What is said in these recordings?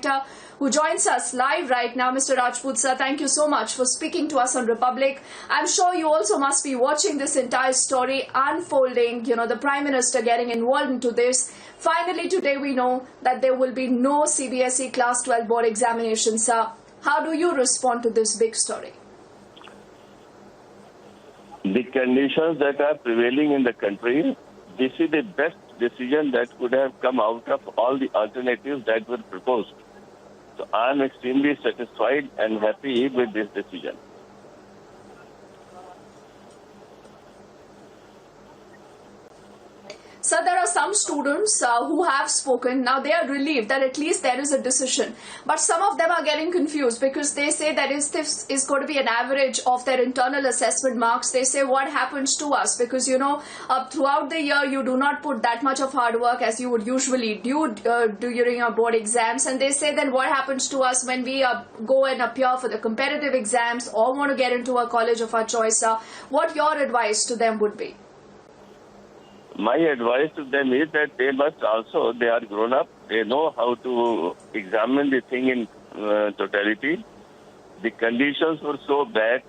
commentator who joins us live right now. Mr. Rajput sir, thank you so much for speaking to us on Republic. I'm sure you also must be watching this entire story unfolding, the Prime Minister getting involved into this. Finally, today we know that there will be no CBSE Class 12 board examinations, sir. How do you respond to this big story? The conditions that are prevailing in the country, this is the best decision that could have come out of all the alternatives that were proposed. So I am extremely satisfied and happy with this decision. Sir, there are some students who have spoken. Now they are relieved that at least there is a decision. But some of them are getting confused because they say that this is going to be an average of their internal assessment marks. They say what happens to us because, throughout the year you do not put that much of hard work as you would usually do during your board exams. And they say then what happens to us when we go and appear for the competitive exams or want to get into a college of our choice. What your advice to them would be? My advice to them is that they are grown up, they know how to examine the thing in totality. The conditions were so bad,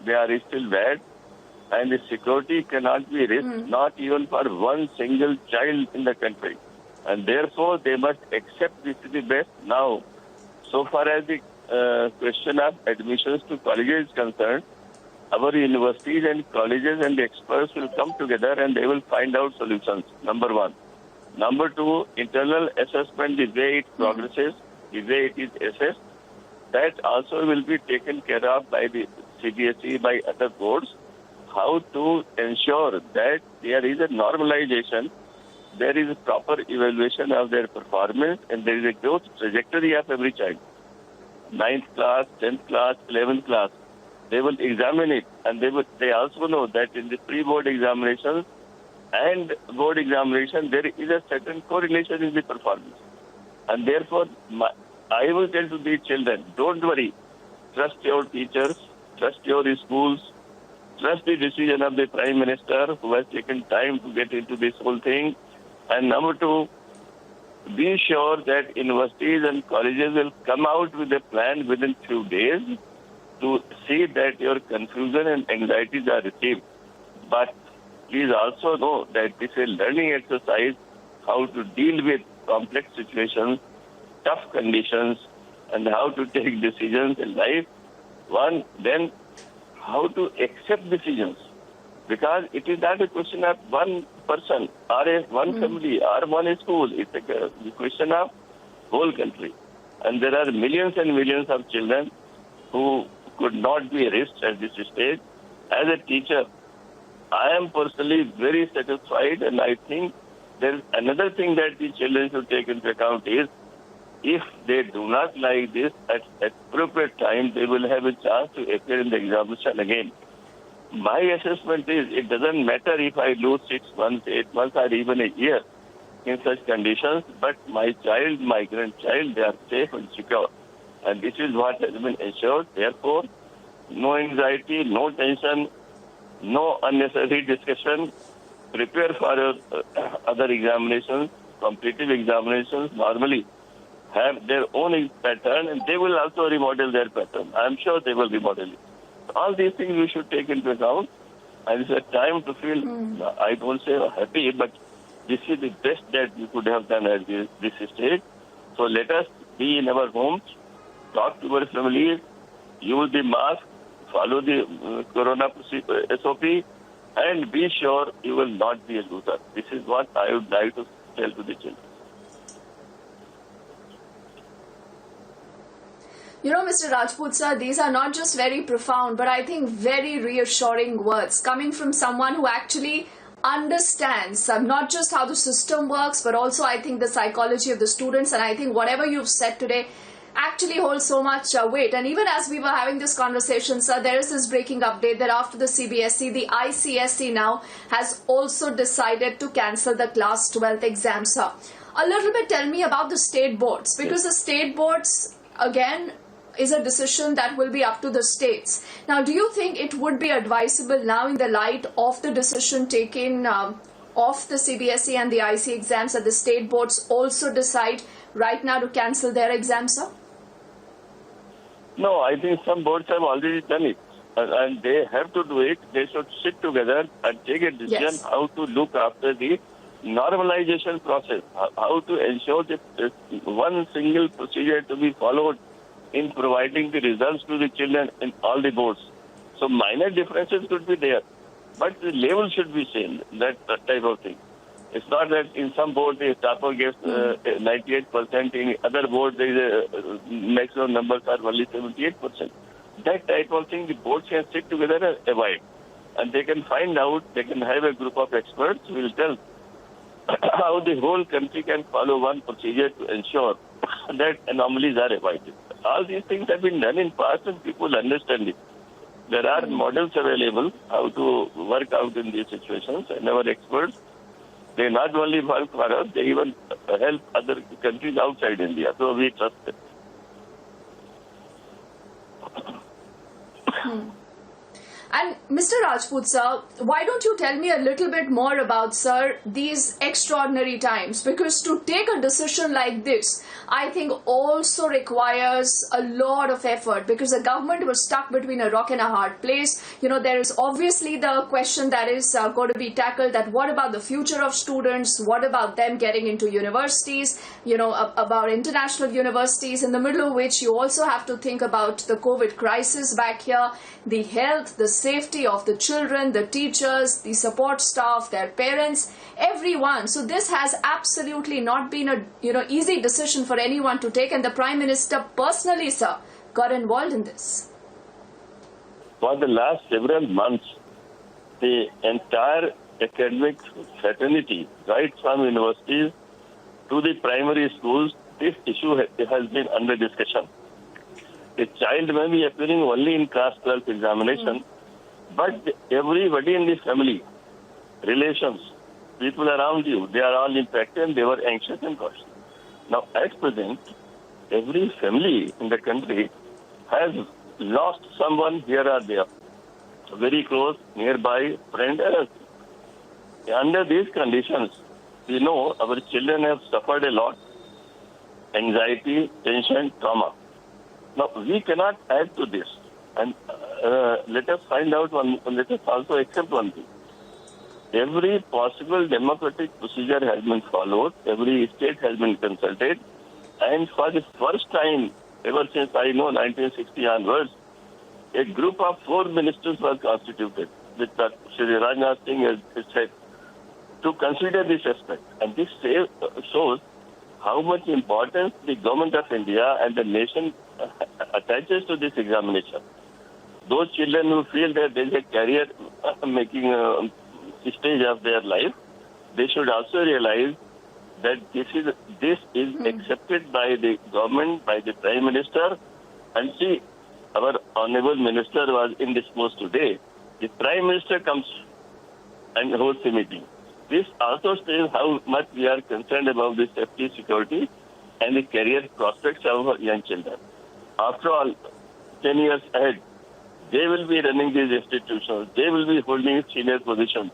they are still bad, and the security cannot be risked, not even for one single child in the country. And therefore, they must accept this is the best. Now, so far as the question of admissions to colleges is concerned, our universities and colleges and experts will come together and they will find out solutions, number one. Number two, internal assessment, the way it progresses, the way it is assessed, that also will be taken care of by the CBSE, by other boards, how to ensure that there is a normalization, there is a proper evaluation of their performance, and there is a growth trajectory of every child. 9th class, 10th class, 11th class. They will examine it, and they also know that in the pre-board examinations and board examination, there is a certain correlation in the performance. And therefore, I will tell to the children, don't worry, trust your teachers, trust your schools, trust the decision of the Prime Minister who has taken time to get into this whole thing. And number two, be sure that universities and colleges will come out with a plan within few days to see that your confusion and anxieties are received. But please also know that this is a learning exercise, how to deal with complex situations, tough conditions, and how to take decisions in life. One, then how to accept decisions. Because it is not a question of one person or one family or one school. It's a question of whole country. And there are millions and millions of children who could not be risked at this stage. As a teacher, I am personally very satisfied, and I think there is another thing that the children should take into account is if they do not like this at appropriate time, they will have a chance to appear in the examination again. My assessment is it doesn't matter if I lose 6 months, 8 months, or even a year in such conditions, but my child, my grandchild, they are safe and secure. And this is what has been ensured. Therefore, no anxiety, no tension, no unnecessary discussion. Prepare for your other examinations. Competitive examinations normally have their own pattern, and they will also remodel their pattern. I am sure they will remodel it. All these things we should take into account. And it's a time to feel, I don't say happy, but this is the best that we could have done at this stage. So let us be in our homes, talk to our families, use the mask, follow the corona SOP, and be sure you will not be a loser. This is what I would like to tell to the children. Mr. Rajput sir, these are not just very profound, but I think very reassuring words coming from someone who actually understands not just how the system works, but also I think the psychology of the students. And I think whatever you've said today actually holds so much weight. And even as we were having this conversation, sir, there is this breaking update that after the CBSE, the ICSE now has also decided to cancel the class 12th exam, sir. A little bit tell me about the state boards, because the state boards, again, is a decision that will be up to the states. Now, do you think it would be advisable now in the light of the decision taken of the CBSE and the IC exams that the state boards also decide right now to cancel their exams, sir? No, I think some boards have already done it. And they have to do it. They should sit together and take a decision Yes. how to look after the normalization process, how to ensure that one single procedure to be followed in providing the results to the children in all the boards. So minor differences could be there, but the level should be same, that type of thing. It's not that in some board the topper gets 98%, in other board the maximum numbers are only 78%. That type of thing, the boards can sit together and avoid. And they can find out, they can have a group of experts who will tell how the whole country can follow one procedure to ensure that anomalies are avoided. All these things have been done in past and people understand it. There are models available how to work out in these situations, and our experts, they not only work for us, they even help other countries outside India. So we trust them. And Mr. Rajput, sir, why don't you tell me a little bit more about, sir, these extraordinary times? Because to take a decision like this, I think also requires a lot of effort, because the government was stuck between a rock and a hard place. You know, there is obviously the question that is going to be tackled, that what about the future of students? What about them getting into universities? You know, about international universities, in the middle of which you also have to think about the COVID crisis back here, the health, the safety of the children, the teachers, the support staff, their parents, everyone. So this has absolutely not been a easy decision for anyone to take, and the Prime Minister personally, sir, got involved in this. For the last several months, the entire academic fraternity, right from universities to the primary schools, this issue has been under discussion. A child may be appearing only in class 12 examination, but everybody in the family, relations, people around you, they are all impacted and they were anxious and cautious. Now, at present, every family in the country has lost someone here or there, very close, nearby, friend. Under these conditions, we know our children have suffered a lot, anxiety, tension, trauma. Now, we cannot add to this. And let us find out let us also accept one thing. Every possible democratic procedure has been followed. Every state has been consulted. And for the first time, ever since I know 1960 onwards, a group of 4 ministers was constituted, with Shri Rajnath Singh has said, to consider this aspect. And this shows how much importance the government of India and the nation attaches to this examination. Those children who feel that there is a career making stage of their life, they should also realize that this is accepted by the government, by the Prime Minister. And see, our Honorable Minister was indisposed today. The Prime Minister comes and holds the meeting. This also shows how much we are concerned about the safety, security, and the career prospects of our young children. After all, 10 years ahead, they will be running these institutions. They will be holding senior positions.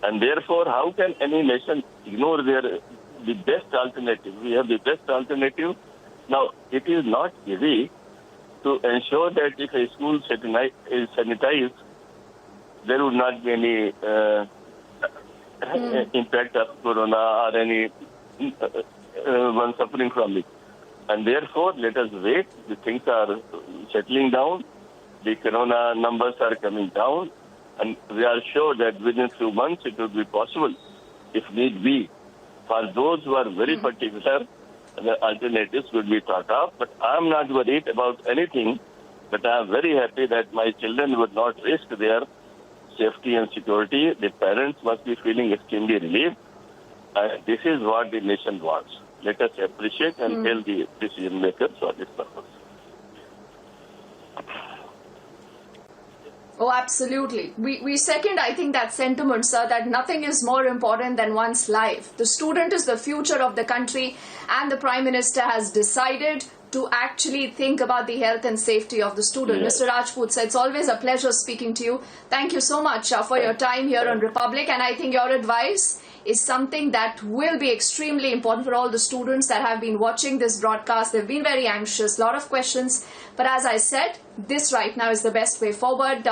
And therefore, how can any nation ignore the best alternative? We have the best alternative. Now, it is not easy to ensure that if a school is sanitized, there would not be any impact of corona or any one suffering from it. And therefore, let us wait. The things are settling down. The corona numbers are coming down. And we are sure that within a few months it will be possible, if need be, for those who are very particular, the alternatives will be thought of. But I am not worried about anything. But I am very happy that my children would not risk their safety and security. The parents must be feeling extremely relieved. And this is what the nation wants. Let us appreciate and tell the decision makers for this purpose. Oh, absolutely. We second, I think, that sentiment, sir, that nothing is more important than one's life. The student is the future of the country, and the Prime Minister has decided to actually think about the health and safety of the student. Yes. Mr. Rajput, sir, it's always a pleasure speaking to you. Thank you so much for your time here on Republic, and I think your advice is something that will be extremely important for all the students that have been watching this broadcast. They've been very anxious, a lot of questions. But as I said, this right now is the best way forward.